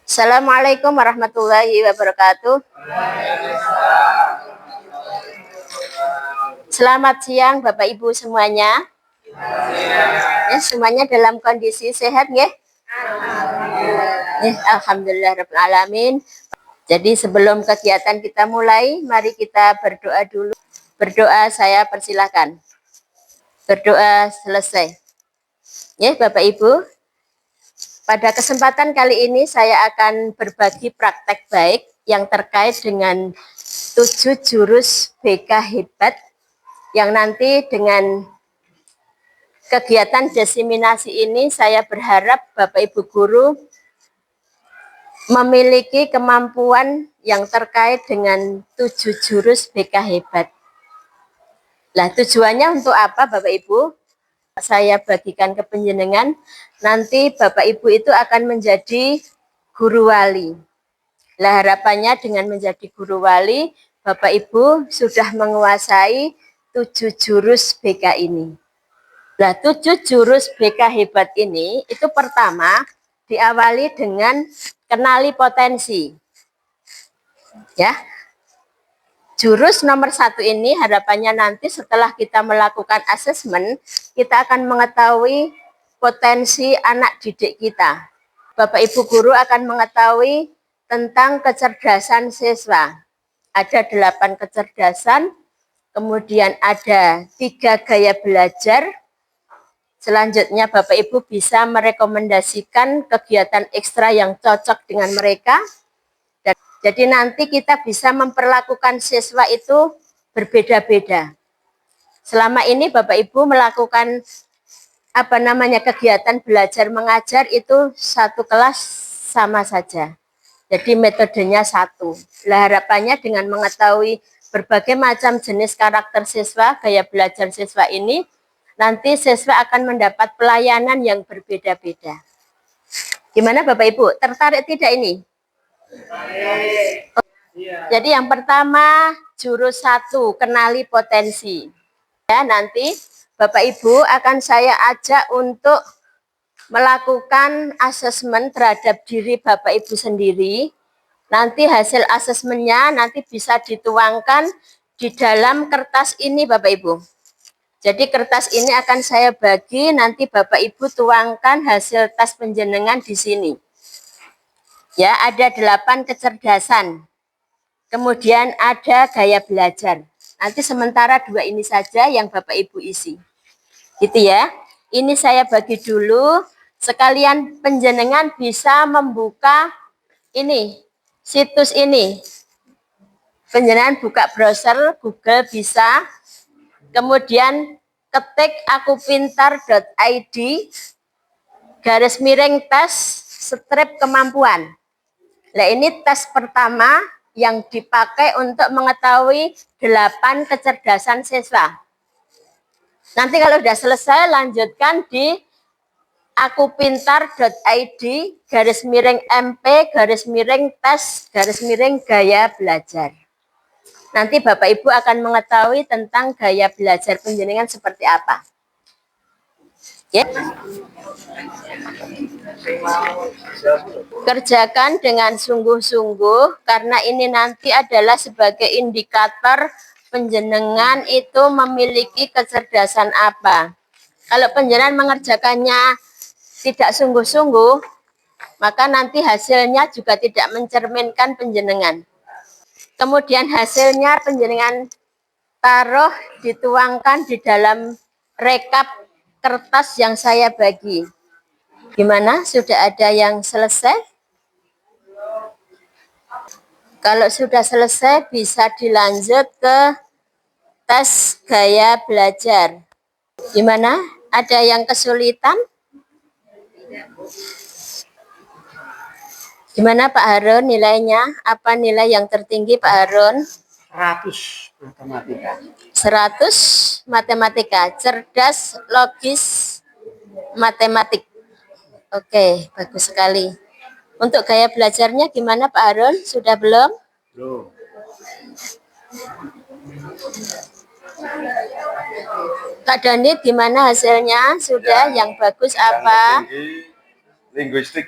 Assalamualaikum warahmatullahi wabarakatuh. Selamat siang Bapak Ibu semuanya. Ya, semuanya dalam kondisi sehat ya? Alhamdulillah rabbil alamin. Jadi sebelum kegiatan kita mulai, mari kita berdoa dulu. Berdoa saya persilakan. Berdoa selesai. Ya, Bapak Ibu. Pada kesempatan kali ini saya akan berbagi praktek baik yang terkait dengan 7 jurus BK hebat yang nanti dengan kegiatan diseminasi ini saya berharap Bapak Ibu guru memiliki kemampuan yang terkait dengan 7 jurus BK hebat. Nah, tujuannya untuk apa Bapak Ibu? Saya bagikan ke panjenengan, nanti Bapak Ibu itu akan menjadi guru wali. Lah harapannya dengan menjadi guru wali, Bapak Ibu sudah menguasai 7 jurus BK ini. Nah, 7 jurus BK hebat ini itu pertama diawali dengan kenali potensi. Ya. Jurus nomor 1 ini harapannya nanti setelah kita melakukan asesmen, kita akan mengetahui potensi anak didik kita. Bapak Ibu guru akan mengetahui tentang kecerdasan siswa. Ada 8 kecerdasan, kemudian ada 3 gaya belajar. Selanjutnya Bapak Ibu bisa merekomendasikan kegiatan ekstra yang cocok dengan mereka. Jadi nanti kita bisa memperlakukan siswa itu berbeda-beda. Selama ini Bapak Ibu melakukan kegiatan belajar mengajar itu satu kelas sama saja. Jadi metodenya satu. Lah harapannya dengan mengetahui berbagai macam jenis karakter siswa, gaya belajar siswa ini, nanti siswa akan mendapat pelayanan yang berbeda-beda. Gimana Bapak Ibu? Tertarik tidak ini? Jadi yang pertama jurus 1, kenali potensi. Ya, nanti Bapak Ibu akan saya ajak untuk melakukan asesmen terhadap diri Bapak Ibu sendiri. Nanti hasil asesmennya nanti bisa dituangkan di dalam kertas ini Bapak Ibu. Jadi kertas ini akan saya bagi, nanti Bapak Ibu tuangkan hasil tes penjenengan di sini. Ya, ada 8 kecerdasan. Kemudian ada gaya belajar. Nanti sementara 2 ini saja yang Bapak Ibu isi. Gitu ya. Ini saya bagi dulu. Sekalian penjenengan bisa membuka ini, situs ini. Penjenengan buka browser Google bisa. Kemudian ketik akupintar.id /tes strip kemampuan. Nah, ini tes pertama yang dipakai untuk mengetahui 8 kecerdasan siswa. Nanti kalau sudah selesai, lanjutkan di akupintar.id /mp /tes gaya belajar. Nanti Bapak Ibu akan mengetahui tentang gaya belajar penjenengan seperti apa. Ya. Kerjakan dengan sungguh-sungguh karena ini nanti adalah sebagai indikator penjenengan itu memiliki kecerdasan apa. Kalau penjenengan mengerjakannya tidak sungguh-sungguh, maka nanti hasilnya juga tidak mencerminkan penjenengan. Kemudian hasilnya penjenengan taruh dituangkan di dalam rekap kertas yang saya bagi. Gimana? Sudah ada yang selesai? Kalau sudah selesai bisa dilanjut ke tes gaya belajar. Gimana? Ada yang kesulitan? Gimana Pak Harun nilainya? Apa nilai yang tertinggi Pak Harun? 100 matematika. 100 matematika. Cerdas, logis, matematik. Oke, bagus sekali. Untuk gaya belajarnya gimana Pak Harun? Sudah belum? Belum. Kak Doni gimana hasilnya? Sudah, yang bagus apa? Linguistik.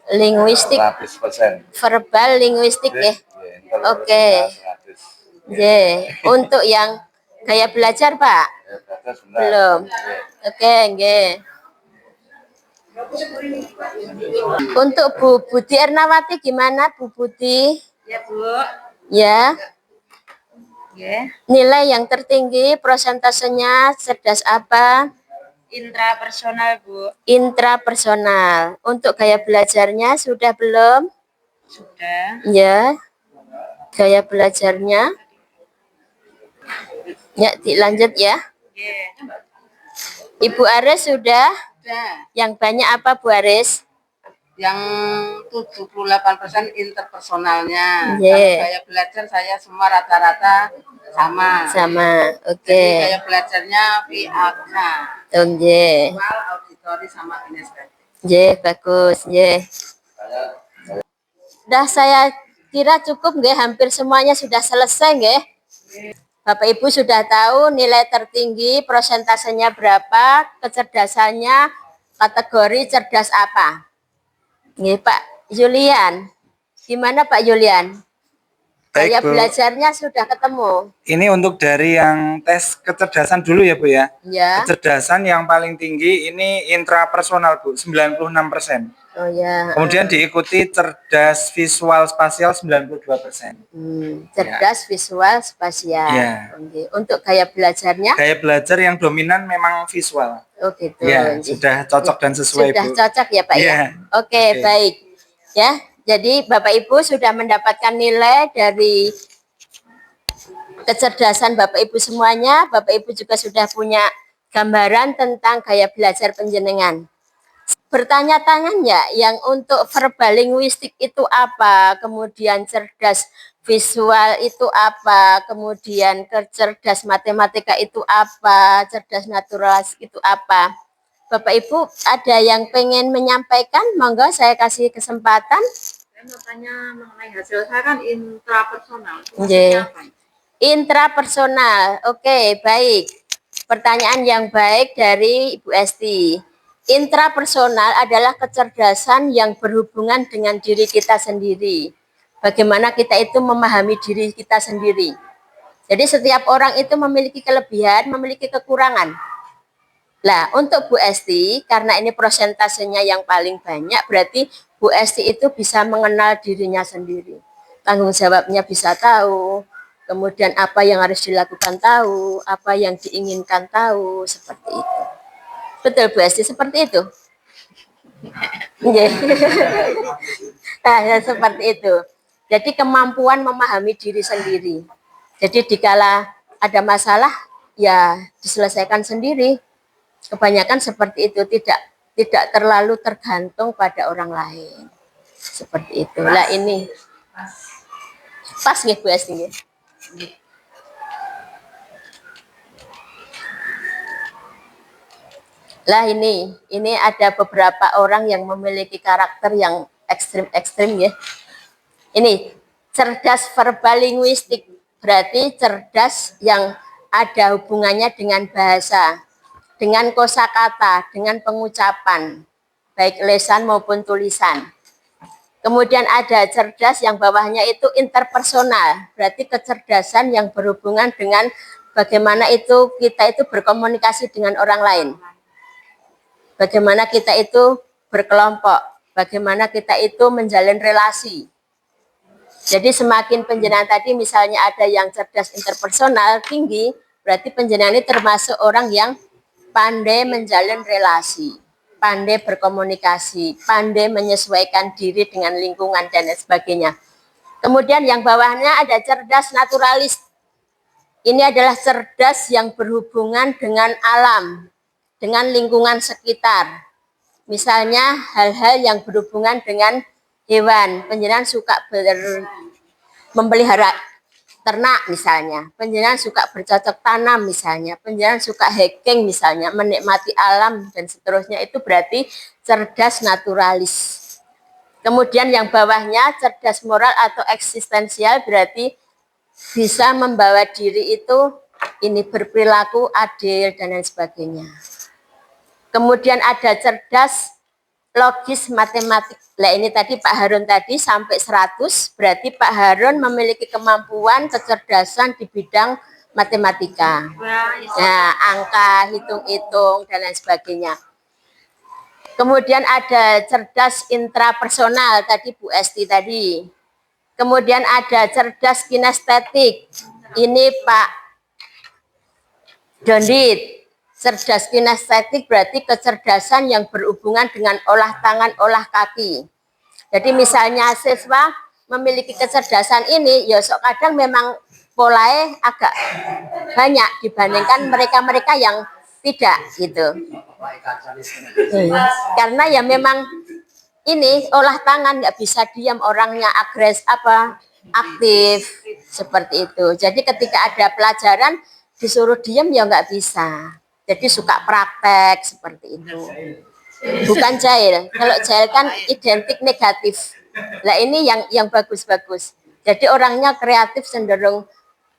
Linguistik, 100%. verbal linguistik ya. Oke. 100. Nggih. Untuk yang gaya belajar, Pak? Belum. Oke, nggih. Untuk Bu Budi Ernawati gimana, Bu Budi? Ya, Bu. Ya. Ya. Nilai yang tertinggi prosentasenya cerdas apa? Intrapersonal, Bu. Intrapersonal. Untuk gaya belajarnya sudah belum? Sudah. Ya. Gaya belajarnya. Ya, dilanjut ya. Ya. Ibu Aris sudah? Sudah. Yang banyak apa, Bu Aris? Yang 78% interpersonalnya. Yeah. Kalau gaya belajar saya semua rata-rata sama. Sama. Oke. Jadi gaya belajarnya VAK. Oke. Visual, auditori sama kinestetik. Bagus. Sudah saya kira cukup nggih, hampir semuanya sudah selesai nggih. Bapak Ibu sudah tahu nilai tertinggi prosentasenya berapa, kecerdasannya kategori cerdas apa. Nggih, Pak Julian. Gimana Pak Julian? Gaya Baik, Bu. belajarnya sudah ketemu. Ini untuk dari yang tes kecerdasan dulu ya, Bu ya. Ya. Kecerdasan yang paling tinggi ini intrapersonal, Bu, 96%. Oh ya. Kemudian diikuti cerdas visual spasial 92%. Cerdas visual spasial. Ya. Oke. Untuk gaya belajarnya? Gaya belajar yang dominan memang visual. Oh gitu. Ya, sudah cocok dan sesuai, sudah Bu. Cocok ya Pak ya. Oke, baik. Ya, jadi Bapak Ibu sudah mendapatkan nilai dari kecerdasan Bapak Ibu semuanya. Bapak Ibu juga sudah punya gambaran tentang gaya belajar panjenengan. Bertanya-tanya ya, yang untuk verbal linguistik itu apa, kemudian cerdas visual itu apa, kemudian cerdas matematika itu apa, cerdas naturalis itu apa. Bapak Ibu ada yang pengen menyampaikan, monggo saya kasih kesempatan. Saya mau tanya mengenai hasil saya kan intrapersonal. Intrapersonal, oke, baik. Pertanyaan yang baik dari Ibu Esti. Intrapersonal adalah kecerdasan yang berhubungan dengan diri kita sendiri. Bagaimana kita itu memahami diri kita sendiri. Jadi setiap orang itu memiliki kelebihan, memiliki kekurangan. Nah, untuk Bu Esti, karena ini prosentasenya yang paling banyak, berarti Bu Esti itu bisa mengenal dirinya sendiri. Tanggung jawabnya bisa tahu, kemudian apa yang harus dilakukan tahu, apa yang diinginkan tahu, seperti itu. Betul Bu Esti, seperti itu. Nah, seperti itu. Jadi kemampuan memahami diri sendiri. Jadi dikala ada masalah, ya diselesaikan sendiri. Kebanyakan seperti itu, tidak terlalu tergantung pada orang lain. Seperti itu. Lah ini pas nggih Bu Esti nggih. Lah ini ada beberapa orang yang memiliki karakter yang ekstrim ya. Ini cerdas verbal linguistik, berarti cerdas yang ada hubungannya dengan bahasa, dengan kosakata, dengan pengucapan, baik lisan maupun tulisan. Kemudian ada cerdas yang bawahnya itu interpersonal, berarti kecerdasan yang berhubungan dengan bagaimana itu kita itu berkomunikasi dengan orang lain. Bagaimana kita itu berkelompok, bagaimana kita itu menjalin relasi. Jadi semakin penjenengan tadi misalnya ada yang cerdas interpersonal tinggi, berarti penjenengan ini termasuk orang yang pandai menjalin relasi, pandai berkomunikasi, pandai menyesuaikan diri dengan lingkungan dan lain sebagainya. Kemudian yang bawahnya ada cerdas naturalis. Ini adalah cerdas yang berhubungan dengan alam, dengan lingkungan sekitar. Misalnya hal-hal yang berhubungan dengan hewan. Penjenengan suka memelihara ternak misalnya. Penjenengan suka bercocok tanam misalnya. Penjenengan suka hiking misalnya, menikmati alam dan seterusnya. Itu berarti cerdas naturalis. Kemudian yang bawahnya cerdas moral atau eksistensial, berarti bisa membawa diri itu ini berperilaku adil dan lain sebagainya. Kemudian ada cerdas logis matematik. Nah ini tadi Pak Harun tadi sampai 100, berarti Pak Harun memiliki kemampuan kecerdasan di bidang matematika. Nah, angka, hitung-hitung, dan lain sebagainya. Kemudian ada cerdas intrapersonal, tadi Bu Esti tadi. Kemudian ada cerdas kinestetik, ini Pak Dondit. Cerdas kinestetik berarti kecerdasan yang berhubungan dengan olah tangan, olah kaki. Jadi misalnya siswa memiliki kecerdasan ini, ya sok kadang memang polanya agak banyak dibandingkan mereka-mereka yang tidak gitu. Karena ya memang ini olah tangan nggak bisa diam, orangnya aktif seperti itu. Jadi ketika ada pelajaran disuruh diam ya nggak bisa. Jadi suka praktek seperti itu. Bukan jahil. Kalau jahil kan identik negatif. Nah ini yang bagus-bagus. Jadi orangnya kreatif, cenderung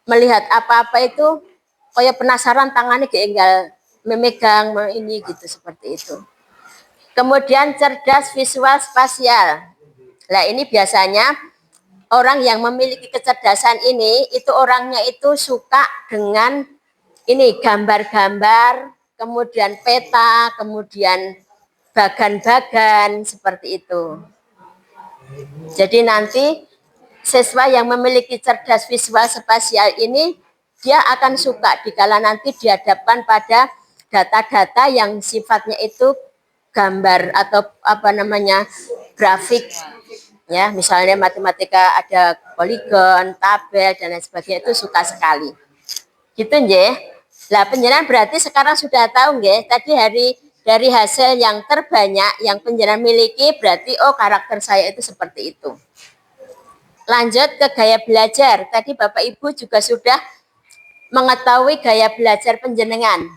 melihat apa-apa itu kayak penasaran, tangannya tinggal memegang ini gitu, seperti itu. Kemudian cerdas visual spasial. Nah ini biasanya orang yang memiliki kecerdasan ini itu orangnya itu suka dengan ini gambar-gambar, kemudian peta, kemudian bagan-bagan seperti itu. Jadi nanti siswa yang memiliki cerdas visual spasial ini dia akan suka dikala nanti dihadapkan pada data-data yang sifatnya itu gambar atau grafik, ya misalnya matematika ada poligon, tabel dan lain sebagainya, itu suka sekali. Gitu nggih. Lah penjenengan berarti sekarang sudah tahu nggih, tadi dari hasil yang terbanyak yang penjenengan miliki berarti karakter saya itu seperti itu. Lanjut ke gaya belajar. Tadi Bapak Ibu juga sudah mengetahui gaya belajar penjenengan.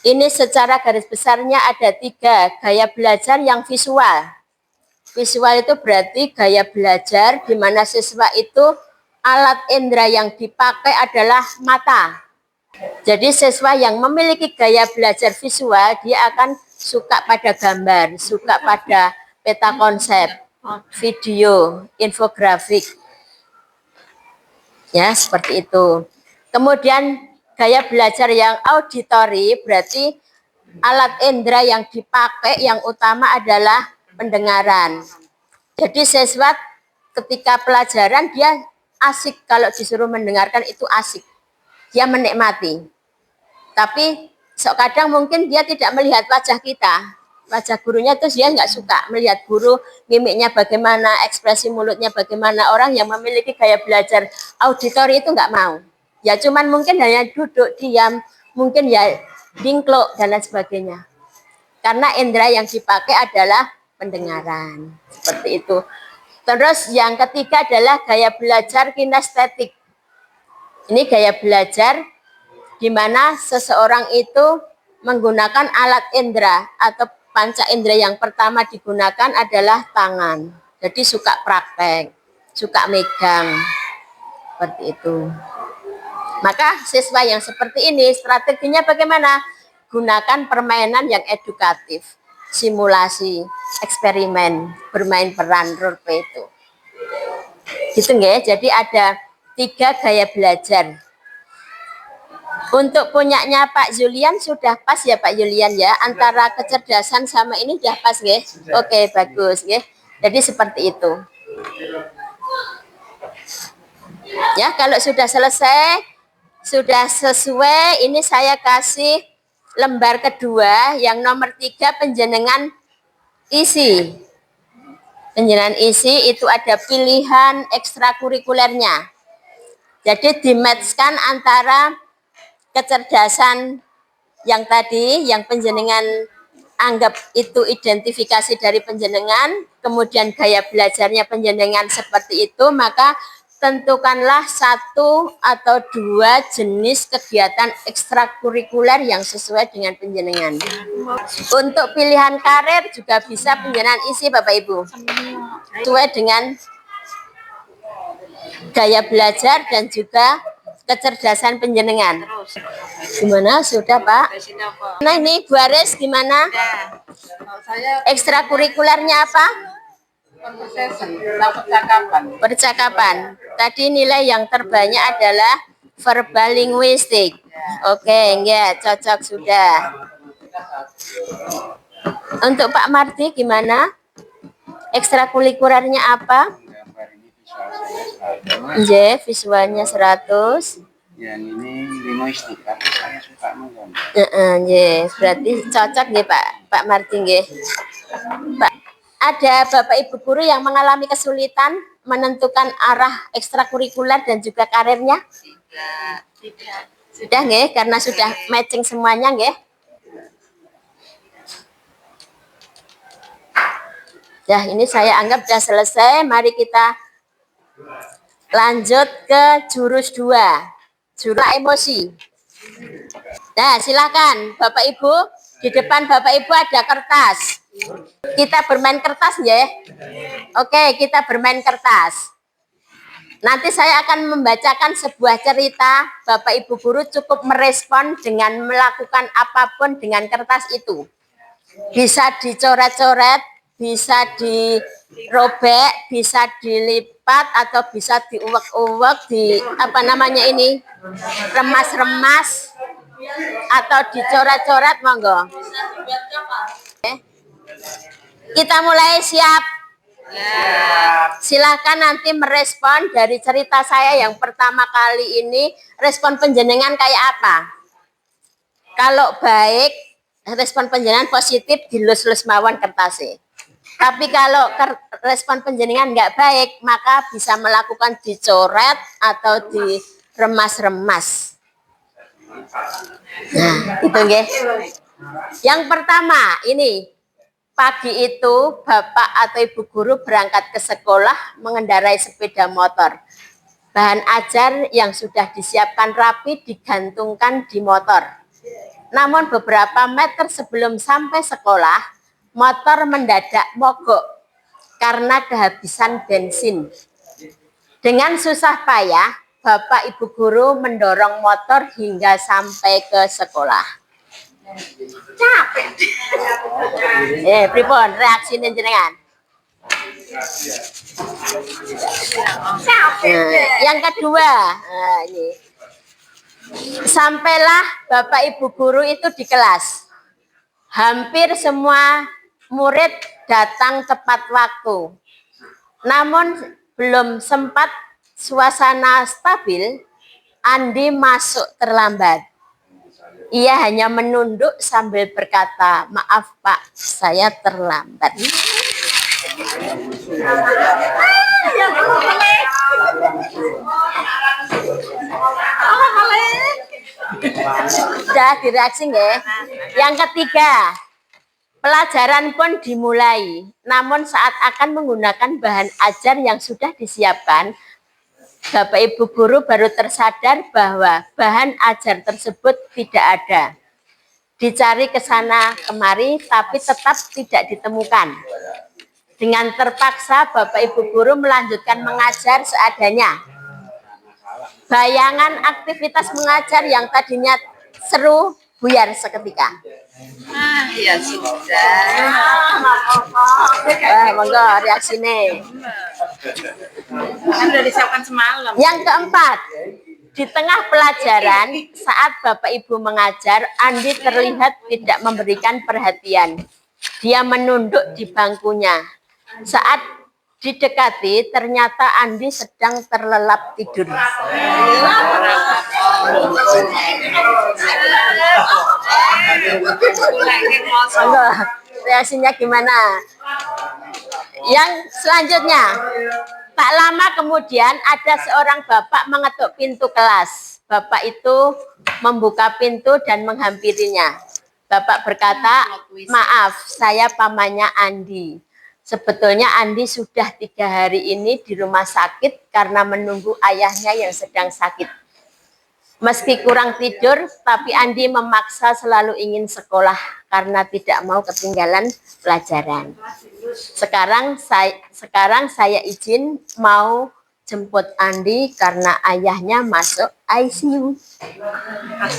Ini secara garis besarnya ada 3 gaya belajar yang visual. Visual itu berarti gaya belajar di mana siswa itu alat indera yang dipakai adalah mata. Jadi siswa yang memiliki gaya belajar visual, dia akan suka pada gambar, suka pada peta konsep, video, infografik. Ya, seperti itu. Kemudian gaya belajar yang auditori berarti alat indera yang dipakai yang utama adalah pendengaran. Jadi siswa ketika pelajaran dia asik, kalau disuruh mendengarkan itu asik. Dia menikmati. Tapi kadang mungkin dia tidak melihat wajah kita, wajah gurunya, terus dia nggak suka melihat guru, mimiknya bagaimana, ekspresi mulutnya bagaimana. Orang yang memiliki gaya belajar auditori itu nggak mau. Ya cuman mungkin hanya duduk, diam, mungkin ya dingklok dan lain sebagainya. Karena indera yang dipakai adalah pendengaran. Seperti itu. Terus yang ketiga adalah gaya belajar kinestetik. Ini gaya belajar di mana seseorang itu menggunakan alat indera atau panca indera. Yang pertama digunakan adalah tangan. Jadi suka praktek, suka megang. Seperti itu. Maka siswa yang seperti ini strateginya bagaimana? Gunakan permainan yang edukatif, simulasi, eksperimen, bermain peran, role play itu. Gitu nggak? Jadi ada 3 gaya belajar. Untuk punyanya Pak Julian sudah pas ya Pak Julian ya, antara kecerdasan sama ini sudah pas nggih? Oke, bagus nggih. Jadi seperti itu. Ya, kalau sudah selesai, sudah sesuai, ini saya kasih lembar kedua yang nomor 3 penjenengan isi. Penjenengan isi itu ada pilihan ekstrakurikulernya. Jadi dimatchkan antara kecerdasan yang tadi, yang penjenengan anggap itu identifikasi dari penjenengan, kemudian gaya belajarnya penjenengan seperti itu, maka tentukanlah 1 atau 2 jenis kegiatan ekstrakurikuler yang sesuai dengan penjenengan. Untuk pilihan karir juga bisa penjenengan isi Bapak Ibu, sesuai dengan gaya belajar dan juga kecerdasan penjenengan. Terus. Gimana? Sudah, Pak? Dari sini apa? Nah, ini Bu Aris gimana? Ya. Kalau saya Ekstrakurikulernya apa? Conversation, percakapan. Percakapan. Tadi nilai yang terbanyak adalah verbal linguistik. Oke, ya, cocok sudah. Untuk Pak Marti gimana? Ekstrakurikulernya apa? Gambar ini visual saya 100. J, visualnya 100. Yang ini linguistik, tapi saya suka menggambar. Berarti cocok nggih Pak Marti nggih. Pak, ada Bapak Ibu guru yang mengalami kesulitan menentukan arah ekstrakurikuler dan juga karirnya? tidak. Sudah nggih, karena sudah matching semuanya nggih. Nah, ini saya anggap sudah selesai. Mari kita lanjut ke jurus 2. Jurus emosi. Nah, silakan Bapak Ibu. Di depan Bapak Ibu ada kertas. Kita bermain kertas ya. Oke, kita bermain kertas. Nanti saya akan membacakan sebuah cerita. Bapak Ibu guru cukup merespon dengan melakukan apapun dengan kertas itu. Bisa dicoret-coret, bisa dirobek, bisa dilipat, atau bisa diuwek-uwek, apa namanya ini, remas-remas, atau dicoret-coret, monggo. Kita mulai, siap? Silakan nanti merespon dari cerita saya yang pertama kali ini, respon penjenengan kayak apa? Kalau baik, respon penjenengan positif, dilus-lus mawon kertasnya. Tapi kalau respon penjenengan nggak baik, maka bisa melakukan dicoret atau diremas-remas. Nah, itu nggih. Yang pertama, ini pagi itu Bapak atau Ibu guru berangkat ke sekolah mengendarai sepeda motor. Bahan ajar yang sudah disiapkan rapi digantungkan di motor. Namun beberapa meter sebelum sampai sekolah, motor mendadak mogok karena kehabisan bensin. Dengan susah payah, Bapak Ibu guru mendorong motor hingga sampai ke sekolah. Capek. Pripun reaksine jenengan? Yang kedua, ini. Sampailah Bapak Ibu guru itu di kelas. Hampir semua murid datang tepat waktu. Namun belum sempat suasana stabil, Andi masuk terlambat. Ia hanya menunduk sambil berkata, "Maaf Pak, saya terlambat." Sudah direaksi nggih? Yang ketiga, pelajaran pun dimulai. Namun saat akan menggunakan bahan ajar yang sudah disiapkan, Bapak Ibu guru baru tersadar bahwa bahan ajar tersebut tidak ada. Dicari ke sana kemari tapi tetap tidak ditemukan. Dengan terpaksa Bapak Ibu guru melanjutkan mengajar seadanya. Bayangan aktivitas mengajar yang tadinya seru buyar seketika. Ya sudah. Monggo reaksine. Kan udah disiapkan semalam. Yang keempat, di tengah pelajaran saat Bapak Ibu mengajar, Andi terlihat tidak memberikan perhatian. Dia menunduk di bangkunya. Saat didekati, ternyata Andi sedang terlelap tidur. Monggo, reaksinya gimana? Yang selanjutnya, tak lama kemudian ada seorang bapak mengetuk pintu kelas. Bapak itu membuka pintu dan menghampirinya. Bapak berkata, "Maaf, saya pamannya Andi. Sebetulnya Andi sudah 3 hari ini di rumah sakit karena menunggu ayahnya yang sedang sakit. Meski kurang tidur, tapi Andi memaksa selalu ingin sekolah karena tidak mau ketinggalan pelajaran. Sekarang saya izin mau jemput Andi karena ayahnya masuk ICU.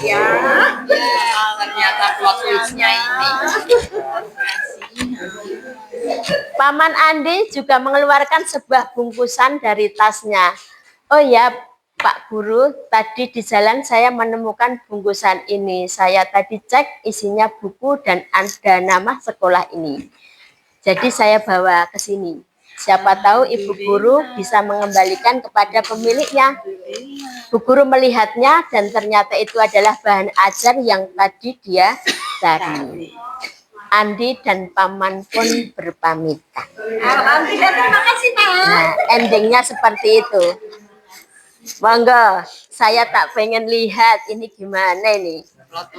Ya, ternyata plot twist-nya ini. Paman Andi juga mengeluarkan sebuah bungkusan dari tasnya. Oh ya, Pak Guru, tadi di jalan saya menemukan bungkusan ini. Saya tadi cek isinya buku dan ada nama sekolah ini. Jadi saya bawa ke sini. Siapa tahu Ibu Guru bisa mengembalikan kepada pemiliknya. Bu Guru melihatnya dan ternyata itu adalah bahan ajar yang tadi dia cari. Andi dan Paman pun berpamitan. Alhamdulillah, terima kasih Pak. Nah, endingnya seperti itu. Monggo, saya tak pengen lihat ini gimana ini.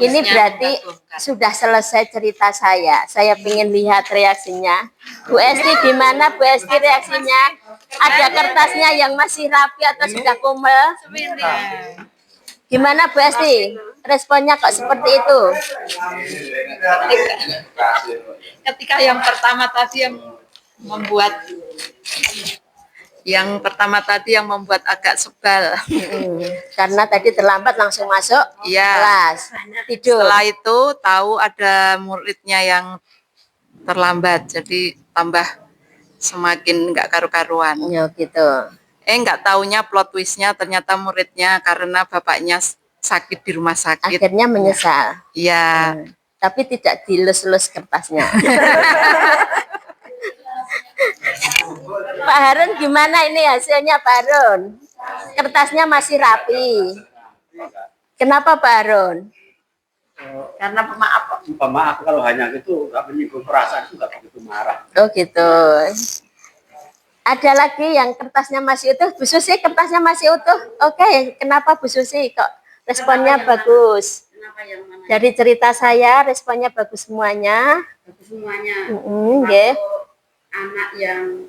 Ini berarti sudah selesai cerita saya. Saya pengen lihat reaksinya. Bu Esti gimana Bu Esti reaksinya? Ada kertasnya yang masih rapi atau sudah kumel? Gimana Bu Esti? Responnya kok seperti itu? Ketika yang pertama tadi yang membuat agak sebal. Karena tadi terlambat langsung masuk kelas tidur. Setelah itu tahu ada muridnya yang terlambat, jadi tambah semakin nggak karu-karuan. Ya gitu. Nggak taunya plot twistnya ternyata muridnya karena bapaknya sakit di rumah sakit. Akhirnya menyesal. Iya. Tapi tidak dilus-lus kertasnya. Pak Harun gimana ini hasilnya Pak Harun? Kertasnya masih rapi. Kenapa Pak Harun? Karena pemaaf. Pemaaf kalau hanya gitu nggak menyinggung perasaan itu nggak begitu marah. Oh gitu. Ada lagi yang kertasnya masih utuh. Bu Susi kertasnya masih utuh. Oke, kenapa Bu Susi kok responnya bagus? Kenapa yang mana? Dari cerita saya responnya bagus semuanya. Bagus semuanya. Nggih. Anak yang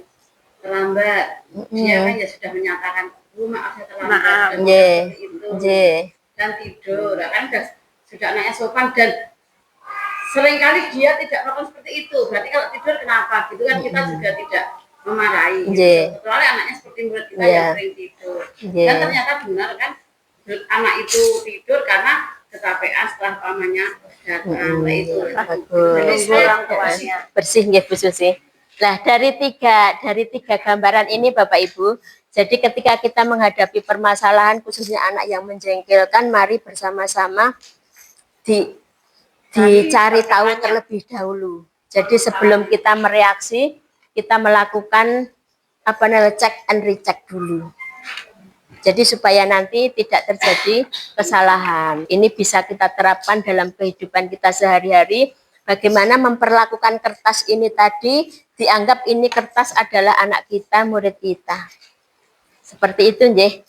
terlambat, dia kan ya sudah menyatakan, Bu maaf saya terlambat. Nggih. Itu. Nggih. Dan tidur, kan sudah anaknya sopan dan seringkali dia tidak melakukan seperti itu. Berarti kalau tidur kenapa? Gitu kan kita juga tidak memarahi. Nggih. Kecuali anaknya seperti murid kita Iya. yang sering tidur. Nggih. Dan ternyata benar kan anak itu tidur karena kecapean setelah pamannya datang. Nah, itu Bagus. orang tuanya. Bersih nggih Bu Susi. Nah, dari tiga gambaran ini Bapak Ibu, jadi ketika kita menghadapi permasalahan khususnya anak yang menjengkelkan, mari bersama-sama dicari tahu terlebih dahulu. Jadi sebelum kita mereaksi, kita melakukan check and recheck dulu. Jadi supaya nanti tidak terjadi kesalahan. Ini bisa kita terapkan dalam kehidupan kita sehari-hari. Bagaimana memperlakukan kertas ini tadi, dianggap ini kertas adalah anak kita, murid kita. Seperti itu, nggih.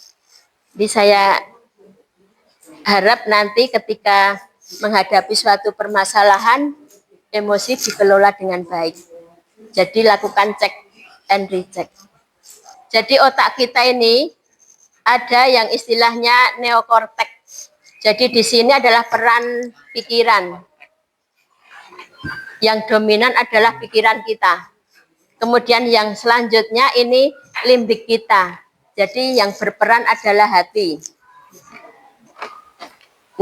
Jadi saya harap nanti ketika menghadapi suatu permasalahan, emosi dikelola dengan baik. Jadi lakukan check and recheck. Jadi otak kita ini ada yang istilahnya neokorteks. Jadi di sini adalah peran pikiran. Yang dominan adalah pikiran kita. Kemudian yang selanjutnya ini limbik kita. Jadi yang berperan adalah hati.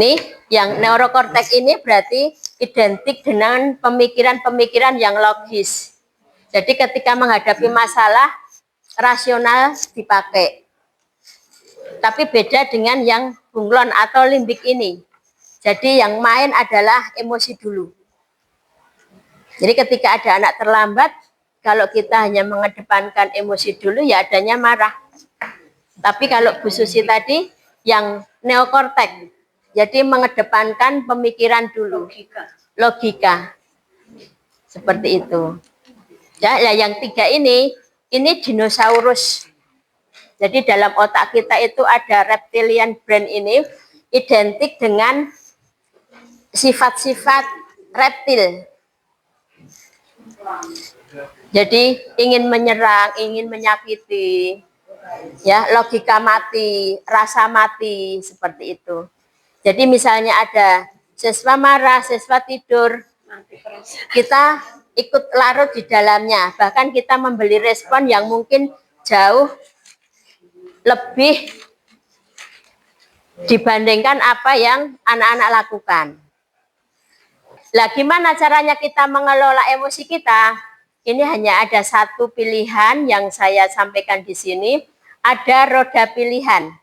Nih, yang neurokorteks ini berarti identik dengan pemikiran-pemikiran yang logis. Jadi ketika menghadapi masalah, rasional dipakai. Tapi beda dengan yang bunglon atau limbik ini. Jadi yang main adalah emosi dulu. Jadi ketika ada anak terlambat, kalau kita hanya mengedepankan emosi dulu, ya adanya marah. Tapi kalau Bu Susi tadi, yang neokorteks, jadi mengedepankan pemikiran dulu. Logika. Seperti itu. Ya, yang tiga ini dinosaurus. Jadi dalam otak kita itu ada reptilian brain ini, identik dengan sifat-sifat reptil. Jadi ingin menyerang, ingin menyakiti, ya logika mati, rasa mati seperti itu. Jadi misalnya ada siswa marah, siswa tidur, kita ikut larut di dalamnya. Bahkan kita memberi respon yang mungkin jauh lebih dibandingkan apa yang anak-anak lakukan. Lah gimana caranya kita mengelola emosi kita? Ini hanya ada satu pilihan yang saya sampaikan di sini, ada roda pilihan.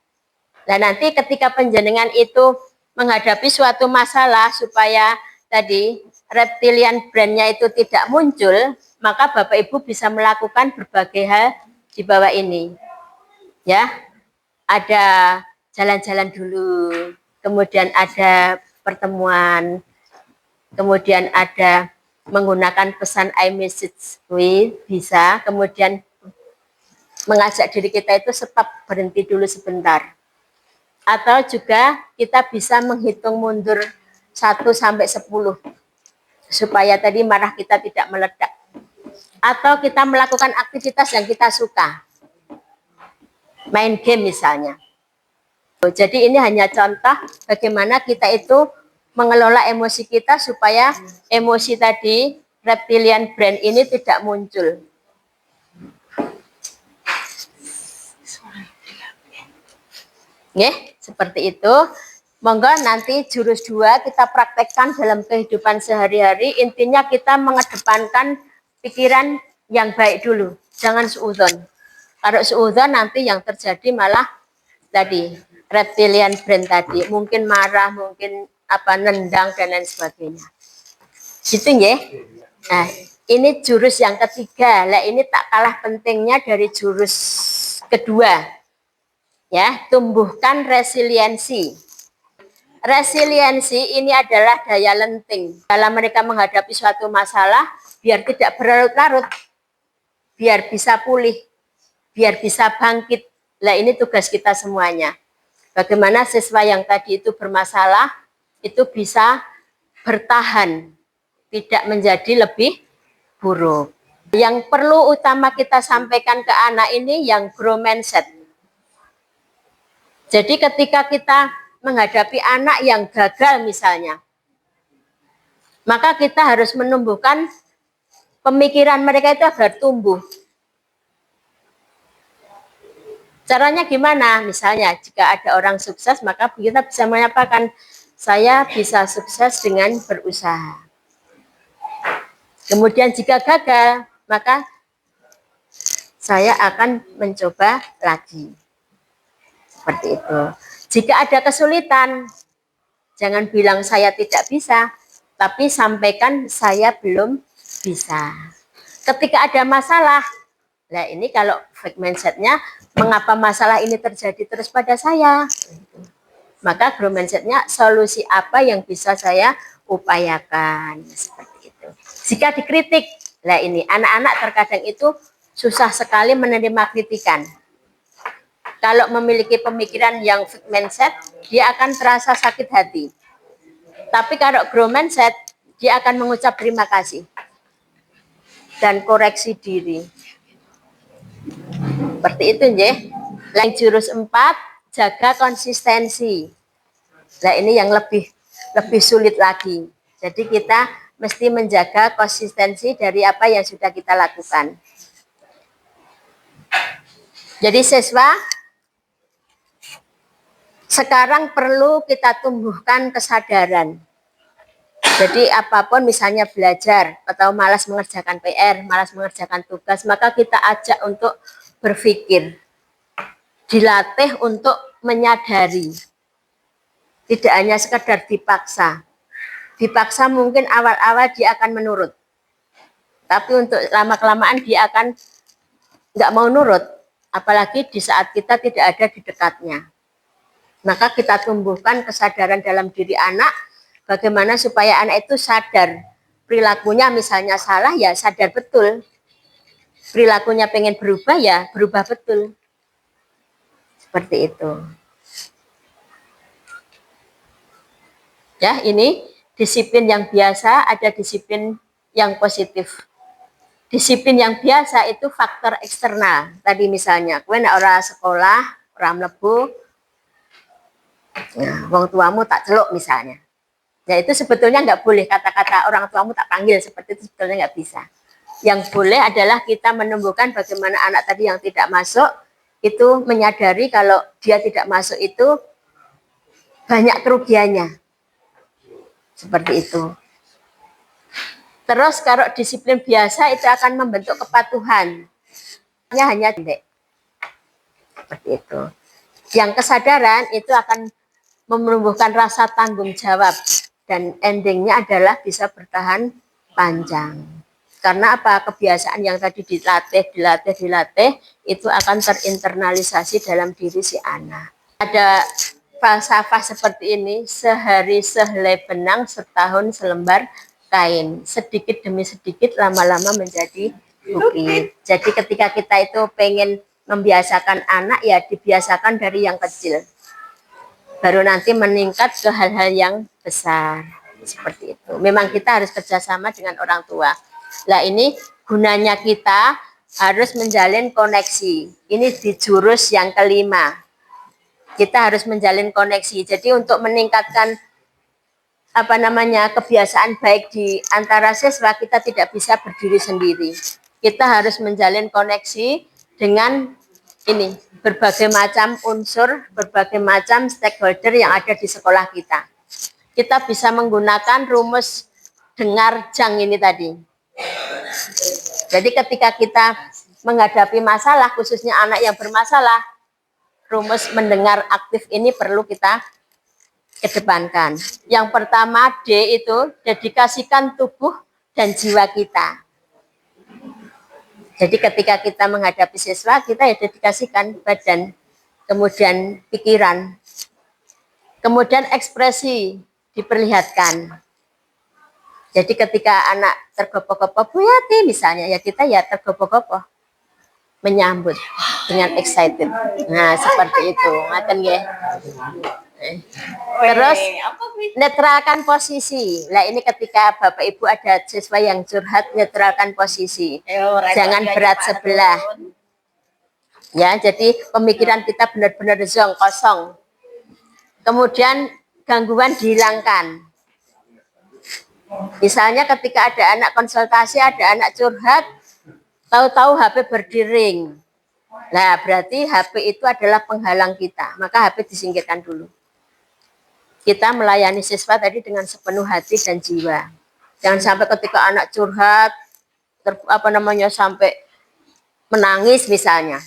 Nah nanti ketika penjenengan itu menghadapi suatu masalah supaya tadi reptilian brain-nya itu tidak muncul, maka Bapak Ibu bisa melakukan berbagai hal di bawah ini. Ya, ada jalan-jalan dulu, kemudian ada pertemuan, kemudian ada menggunakan pesan iMessage bisa, kemudian mengajak diri kita itu stop, berhenti dulu sebentar. Atau juga kita bisa menghitung mundur 1 sampai 10 supaya tadi marah kita tidak meledak. Atau kita melakukan aktivitas yang kita suka. Main game misalnya. Jadi ini hanya contoh bagaimana kita itu mengelola emosi kita supaya emosi tadi reptilian brain ini tidak muncul. Seperti itu. Monggo nanti jurus 2 kita praktekkan dalam kehidupan sehari-hari. Intinya kita mengedepankan pikiran yang baik dulu. Jangan suudzon. Kalau suudzon nanti yang terjadi malah tadi reptilian brain tadi. Mungkin marah, mungkin nendang dan lain sebagainya. Gitu ya. Nah, ini jurus yang ketiga. Lah ini tak kalah pentingnya dari jurus kedua. Ya, tumbuhkan resiliensi. Resiliensi ini adalah daya lenting dalam mereka menghadapi suatu masalah biar tidak berlarut-larut, biar bisa pulih, biar bisa bangkit. Lah ini tugas kita semuanya. Bagaimana siswa yang tadi itu bermasalah itu bisa bertahan, tidak menjadi lebih buruk. Yang perlu utama kita sampaikan ke anak ini yang grow mindset. Jadi ketika kita menghadapi anak yang gagal misalnya, maka kita harus menumbuhkan pemikiran mereka itu agar tumbuh. Caranya gimana? Misalnya jika ada orang sukses, maka kita bisa menyampaikan, saya bisa sukses dengan berusaha. Kemudian jika gagal, maka saya akan mencoba lagi. Seperti itu. Jika ada kesulitan, jangan bilang saya tidak bisa, tapi sampaikan saya belum bisa. Ketika ada masalah, nah ini kalau fixed mindset-nya, mengapa masalah ini terjadi terus pada saya? Maka growth mindset-nya, solusi apa yang bisa saya upayakan? Seperti itu. Jika dikritik, nah ini anak-anak terkadang itu susah sekali menerima kritikan. Kalau memiliki pemikiran yang fixed mindset, dia akan terasa sakit hati. Tapi kalau growth mindset, dia akan mengucap terima kasih dan koreksi diri. Seperti itu, ya. Yang jurus 4, jaga konsistensi. Nah, ini yang lebih sulit lagi. Jadi kita mesti menjaga konsistensi dari apa yang sudah kita lakukan. Jadi siswa, sekarang perlu kita tumbuhkan kesadaran. Jadi apapun misalnya belajar atau malas mengerjakan PR, malas mengerjakan tugas, maka kita ajak untuk berpikir. Dilatih untuk menyadari. Tidak hanya sekedar dipaksa. Dipaksa mungkin awal-awal dia akan menurut. Tapi untuk lama-kelamaan dia akan nggak mau nurut. Apalagi di saat kita tidak ada di dekatnya. Maka kita tumbuhkan kesadaran dalam diri anak, bagaimana supaya anak itu sadar. Perilakunya misalnya salah, ya sadar betul. Perilakunya pengen berubah, ya berubah betul. Seperti itu. Ya, ini disiplin yang biasa, ada disiplin yang positif. Disiplin yang biasa itu faktor eksternal. Tadi misalnya, kowe nek ora sekolah, ora mlebu, nah, wong tuamu tak celuk misalnya. Ya itu sebetulnya nggak boleh, kata-kata orang tuamu tak panggil, seperti itu sebetulnya nggak bisa. Yang boleh adalah kita menumbuhkan bagaimana anak tadi yang tidak masuk, itu menyadari kalau dia tidak masuk itu banyak kerugiannya. Seperti itu. Terus kalau disiplin biasa itu akan membentuk kepatuhan. Hanya pendek. Seperti itu. Yang kesadaran itu akan menumbuhkan rasa tanggung jawab dan endingnya adalah bisa bertahan panjang. Karena apa? Kebiasaan yang tadi dilatih itu akan terinternalisasi dalam diri si anak. Ada falsafah seperti ini, sehari sehelai benang, setahun selembar kain. Sedikit demi sedikit lama-lama menjadi bukit. Jadi ketika kita itu pengen membiasakan anak, ya dibiasakan dari yang kecil. Baru nanti meningkat ke hal-hal yang besar. Seperti itu. Memang kita harus kerjasama dengan orang tua. Nah ini gunanya kita harus menjalin koneksi. Ini di jurus yang kelima. Kita harus menjalin koneksi. Jadi untuk meningkatkan kebiasaan baik di antara siswa, kita tidak bisa berdiri sendiri. Kita harus menjalin koneksi dengan ini berbagai macam unsur, berbagai macam stakeholder yang ada di sekolah kita. Kita bisa menggunakan rumus dengar jang ini tadi. Jadi ketika kita menghadapi masalah, khususnya anak yang bermasalah, rumus mendengar aktif ini perlu kita kedepankan. Yang pertama D itu dedikasikan tubuh dan jiwa kita. Jadi ketika kita menghadapi siswa, kita ya dedikasikan badan, kemudian pikiran, kemudian ekspresi diperlihatkan. Jadi ketika anak tergopoh-gopoh, Bu Yati misalnya, ya kita ya tergopoh-gopoh menyambut dengan excited. Nah seperti itu, ngaten nggih. Terus netralkan posisi. Nah ini ketika Bapak Ibu ada siswa yang curhat, netralkan posisi. Jangan berat sebelah. Ya, jadi pemikiran kita benar-benar zong, kosong. Kemudian gangguan dihilangkan. Misalnya ketika ada anak konsultasi, ada anak curhat, tahu-tahu HP berdering. Nah, berarti HP itu adalah penghalang kita. Maka HP disingkirkan dulu. Kita melayani siswa tadi dengan sepenuh hati dan jiwa. Jangan sampai ketika anak curhat, sampai menangis misalnya.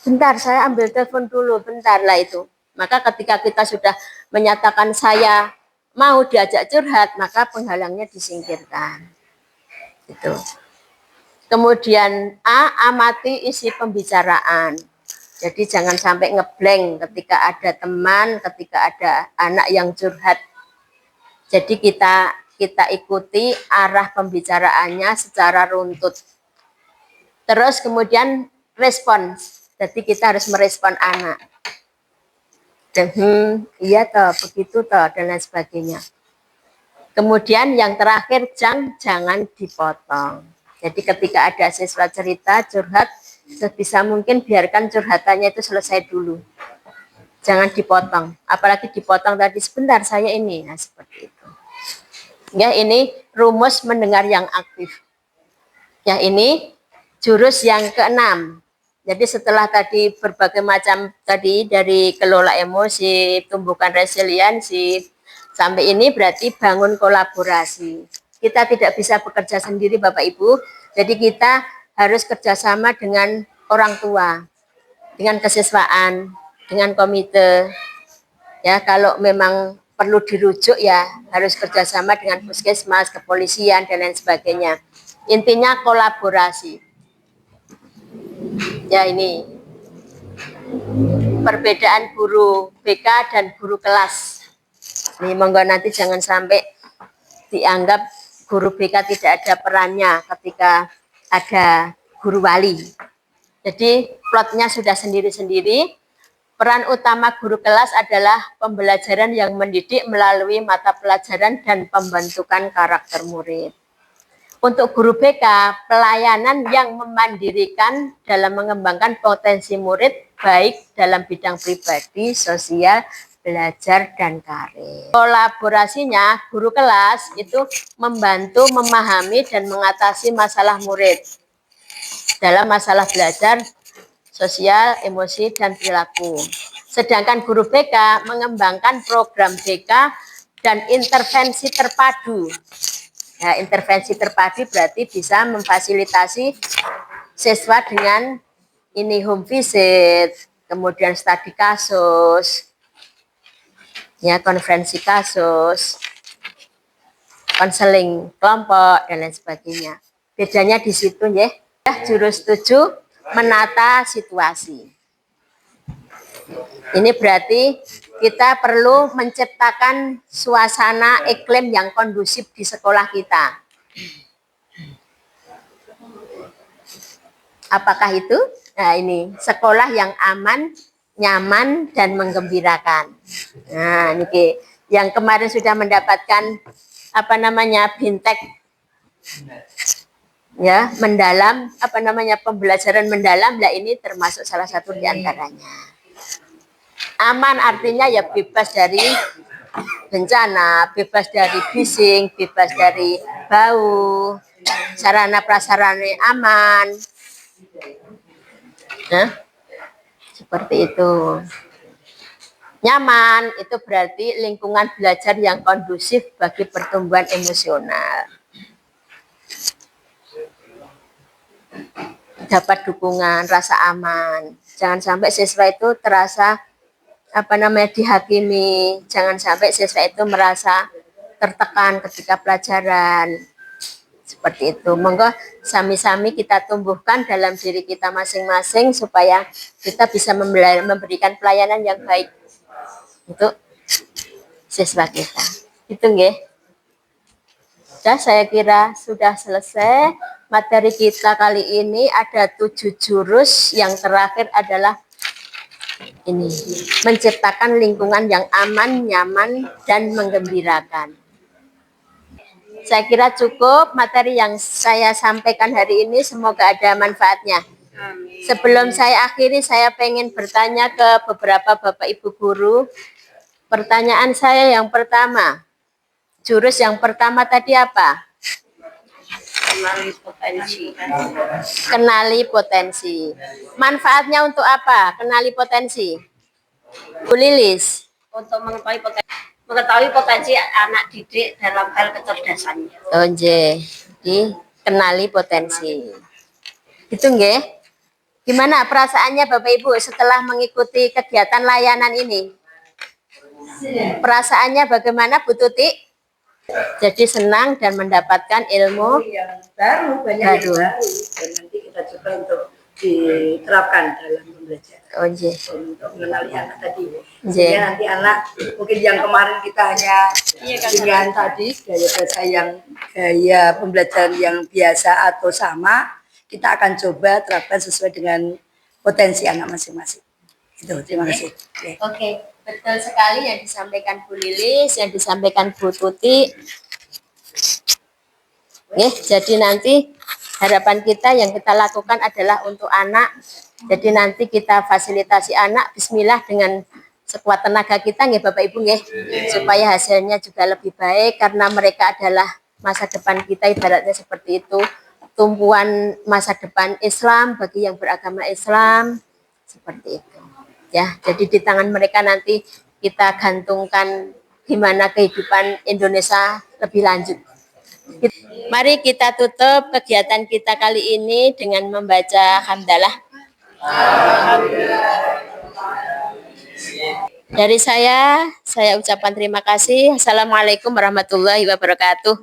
Bentar, saya ambil telepon dulu, bentar lah itu. Maka ketika kita sudah menyatakan saya mau diajak curhat, maka penghalangnya disingkirkan. Itu. Kemudian A, amati isi pembicaraan. Jadi jangan sampai ngeblank ketika ada teman, ketika ada anak yang curhat. Jadi kita ikuti arah pembicaraannya secara runtut. Terus kemudian respons. Jadi kita harus merespon anak. Dan iya toh, begitu toh, dan lain sebagainya. Kemudian yang terakhir, jangan dipotong. Jadi ketika ada siswa cerita, curhat, sebisa mungkin biarkan curhatannya itu selesai dulu. Jangan dipotong. Apalagi dipotong tadi, sebentar saya ini. Nah, seperti itu. Ya, ini rumus mendengar yang aktif. Ya, ini jurus yang keenam. Jadi setelah tadi berbagai macam tadi dari kelola emosi, tumbuhkan resiliensi, sampai ini berarti bangun kolaborasi. Kita tidak bisa bekerja sendiri Bapak Ibu, jadi kita harus kerjasama dengan orang tua, dengan kesiswaan, dengan komite. Ya, kalau memang perlu dirujuk ya harus kerjasama dengan puskesmas, kepolisian dan lain sebagainya. Intinya kolaborasi. Ya ini perbedaan guru BK dan guru kelas. Nih monggo nanti jangan sampai dianggap guru BK tidak ada perannya ketika ada guru wali. Jadi plotnya sudah sendiri-sendiri. Peran utama guru kelas adalah pembelajaran yang mendidik melalui mata pelajaran dan pembentukan karakter murid. Untuk guru BK, pelayanan yang memandirikan dalam mengembangkan potensi murid baik dalam bidang pribadi, sosial, belajar, dan karir. Kolaborasinya, guru kelas itu membantu memahami dan mengatasi masalah murid dalam masalah belajar, sosial, emosi, dan perilaku. Sedangkan guru BK mengembangkan program BK dan intervensi terpadu. Nah, intervensi terpadu berarti bisa memfasilitasi siswa dengan ini home visit, kemudian studi kasus, ya konferensi kasus, konseling kelompok dan lain sebagainya. Bedanya di situ ya. Jurus 7 menata situasi. Ini berarti kita perlu menciptakan suasana iklim yang kondusif di sekolah kita. Apakah itu? Nah, ini sekolah yang aman, nyaman, dan menggembirakan. Nah, ini yang kemarin sudah mendapatkan apa namanya bintek, ya mendalam, apa namanya pembelajaran mendalam. Lah ini termasuk salah satu di antaranya. Aman artinya ya bebas dari bencana, bebas dari bising, bebas dari bau, sarana prasarana aman. Nah, seperti itu. Nyaman itu berarti lingkungan belajar yang kondusif bagi pertumbuhan emosional. Dapat dukungan, rasa aman. Jangan sampai siswa itu terasa dihakimi. Jangan sampai siswa itu merasa tertekan ketika pelajaran. Seperti itu. Monggo sami-sami kita tumbuhkan dalam diri kita masing-masing supaya kita bisa memberikan pelayanan yang baik untuk siswa kita. Itu nggih. Saya kira sudah selesai materi kita kali ini. Ada 7 jurus. Yang terakhir adalah ini, menciptakan lingkungan yang aman, nyaman, dan menggembirakan. Saya kira cukup materi yang saya sampaikan hari ini. Semoga ada manfaatnya. Sebelum saya akhiri, saya pengen bertanya ke beberapa Bapak Ibu guru. Pertanyaan saya yang pertama, jurus yang pertama tadi apa? Kenali potensi. Kenali potensi. Manfaatnya untuk apa? Kenali potensi. Bu Lilis. Untuk mengetahui potensi anak didik dalam hal kecerdasannya. Oh, nggih. Kenali potensi. Itu nggih. Gimana perasaannya Bapak Ibu setelah mengikuti kegiatan layanan ini? Perasaannya bagaimana Bu Tuti? Jadi senang dan mendapatkan ilmu yang baru, banyak yang baru, dan nanti kita coba untuk diterapkan dalam pembelajaran. Oh, nggih. Untuk mengenali anak tadi, Nggih. sehingga nanti anak mungkin yang kemarin kita hanya dengan tadi gaya bahasa yang gaya pembelajaran yang biasa atau sama, kita akan coba terapkan sesuai dengan potensi anak masing-masing. Itu, terima kasih. Oke, betul sekali yang disampaikan Bu Lilis, yang disampaikan Bu Tuti. Jadi nanti harapan kita yang kita lakukan adalah untuk anak. Jadi nanti kita fasilitasi anak, bismillah dengan sekuat tenaga kita, nggih Bapak Ibu, nggih, supaya hasilnya juga lebih baik karena mereka adalah masa depan kita, ibaratnya seperti itu. Tumpuan masa depan Islam bagi yang beragama Islam, seperti itu. Ya, jadi di tangan mereka nanti kita gantungkan gimana kehidupan Indonesia lebih lanjut. Mari kita tutup kegiatan kita kali ini dengan membaca hamdalah. Dari saya ucapkan terima kasih. Assalamualaikum warahmatullahi wabarakatuh.